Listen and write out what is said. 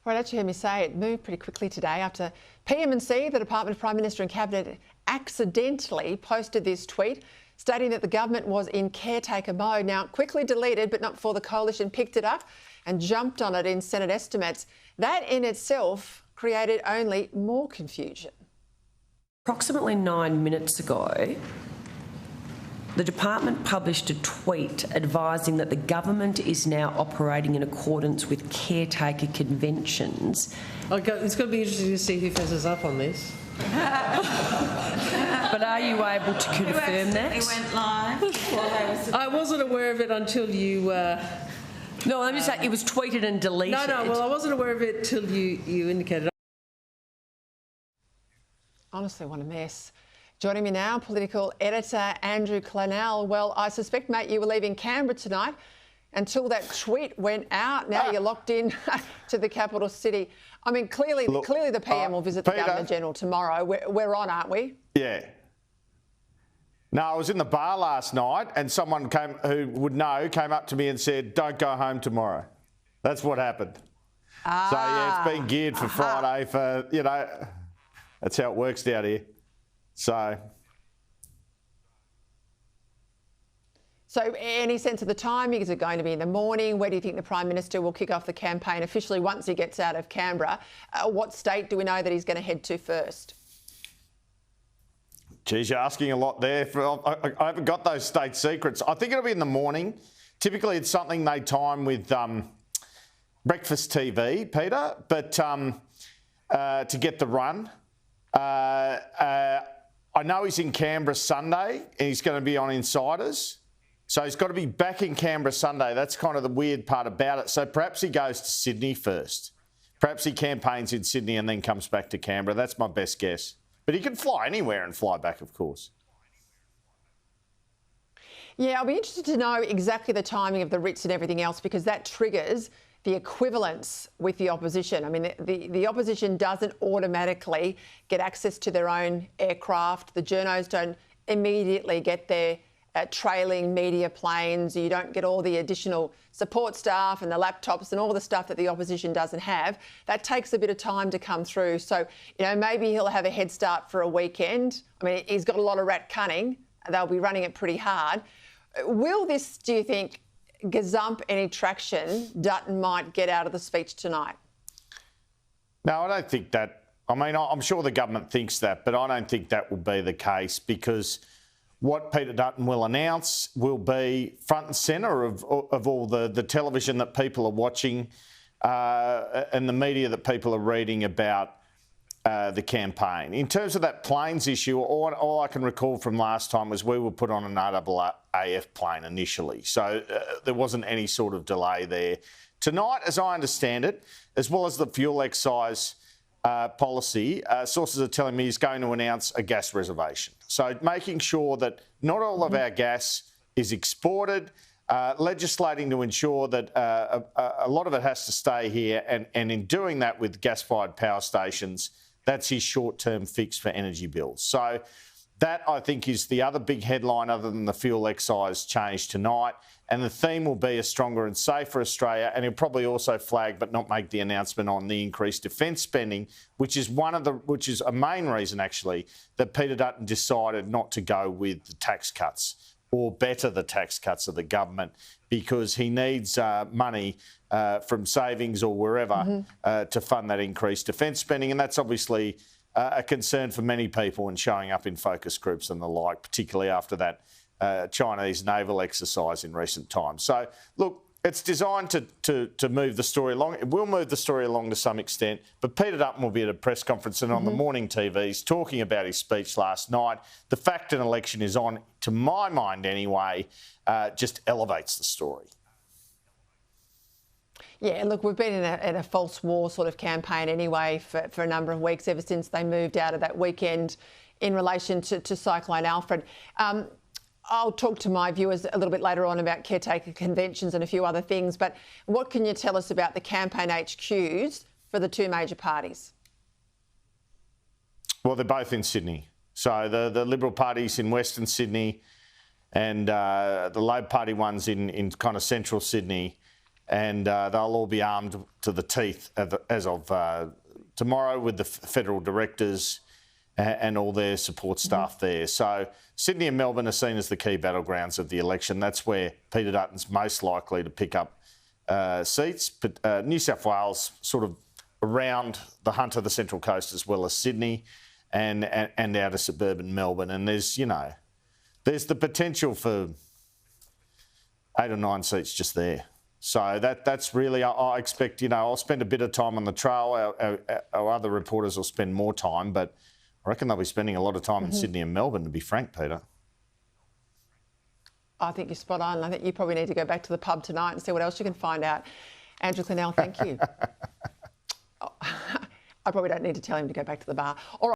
Well, as you heard me say, it moved pretty quickly today after PMNC, the Department of Prime Minister and Cabinet, accidentally posted this tweet stating that the government was in caretaker mode. Now, quickly deleted, but not before the coalition picked it up and jumped on it in Senate estimates. That in itself created only more confusion. Approximately 9 minutes ago, the department published a tweet advising that the government is now operating in accordance with caretaker conventions. Okay, it's going to be interesting to see who fesses up on this. But are you able to confirm that? It went live. I wasn't aware of it until you... No, I'm just saying it was tweeted and deleted. No, well, I wasn't aware of it till you indicated. Honestly, what a mess. Joining me now, political editor Andrew Clennell. Well, I suspect, mate, you were leaving Canberra tonight until that tweet went out. Now you're locked in to the capital city. I mean, clearly the PM will visit the Governor-General tomorrow. We're on, aren't we? Yeah. No, I was in the bar last night and someone who would know came up to me and said, don't go home tomorrow. That's what happened. So, yeah, it's been geared for Friday for, you know, that's how it works down here. So any sense of the timing? Is it going to be in the morning? Where do you think the Prime Minister will kick off the campaign officially once he gets out of Canberra? What state do we know that he's going to head to first? Geez, you're asking a lot there. I haven't got those state secrets. I think it'll be in the morning. Typically, it's something they time with breakfast TV, Peter, but to get the run. I know he's in Canberra Sunday and he's going to be on Insiders. So he's got to be back in Canberra Sunday. That's kind of the weird part about it. So perhaps he goes to Sydney first. Perhaps he campaigns in Sydney and then comes back to Canberra. That's my best guess. But he can fly anywhere and fly back, of course. Yeah, I'll be interested to know exactly the timing of the writs and everything else, because that triggers the equivalence with the opposition. I mean, the opposition doesn't automatically get access to their own aircraft. The journos don't immediately get their trailing media planes. You don't get all the additional support staff and the laptops and all the stuff that the opposition doesn't have. That takes a bit of time to come through. So, you know, maybe he'll have a head start for a weekend. I mean, he's got a lot of rat cunning. They'll be running it pretty hard. Will this, do you think, gazump any traction Dutton might get out of the speech tonight? No, I don't think that. I mean, I'm sure the government thinks that, but I don't think that will be the case, because what Peter Dutton will announce will be front and centre of all the television that people are watching and the media that people are reading about the campaign. In terms of that planes issue, all I can recall from last time was we were put on an RAAF plane initially. So there wasn't any sort of delay there. Tonight, as I understand it, as well as the fuel excise policy, sources are telling me he's going to announce a gas reservation. So making sure that not all of our gas is exported, legislating to ensure that a lot of it has to stay here, and in doing that with gas-fired power stations, that's his short-term fix for energy bills. So that, I think, is the other big headline other than the fuel excise change tonight. And the theme will be a stronger and safer Australia. And he'll probably also flag, but not make the announcement on the increased defence spending, which is a main reason, actually, that Peter Dutton decided not to go with the tax cuts or better the tax cuts of the government, because he needs money from savings or wherever to fund that increased defence spending. And that's obviously a concern for many people and showing up in focus groups and the like, particularly after that Chinese naval exercise in recent times. So, look, it's designed to move the story along. It will move the story along to some extent, but Peter Dutton will be at a press conference and on the morning TVs talking about his speech last night. The fact an election is on, to my mind anyway, just elevates the story. Yeah, look, we've been in a false war sort of campaign anyway for a number of weeks, ever since they moved out of that weekend in relation to Cyclone Alfred. I'll talk to my viewers a little bit later on about caretaker conventions and a few other things, but what can you tell us about the campaign HQs for the two major parties? Well, they're both in Sydney. So the Liberal Party's in Western Sydney and the Labor Party one's in kind of central Sydney. and they'll all be armed to the teeth as of tomorrow with the federal directors and all their support staff there. So Sydney and Melbourne are seen as the key battlegrounds of the election. That's where Peter Dutton's most likely to pick up seats. But New South Wales sort of around the Hunter, the Central Coast, as well as Sydney and out of suburban Melbourne. And there's the potential for 8 or 9 seats just there. So that's really, I expect, I'll spend a bit of time on the trail. Our other reporters will spend more time, but I reckon they'll be spending a lot of time in Sydney and Melbourne, to be frank, Peter. I think you're spot on. I think you probably need to go back to the pub tonight and see what else you can find out. Andrew Clennell, thank you. I probably don't need to tell him to go back to the bar. All right.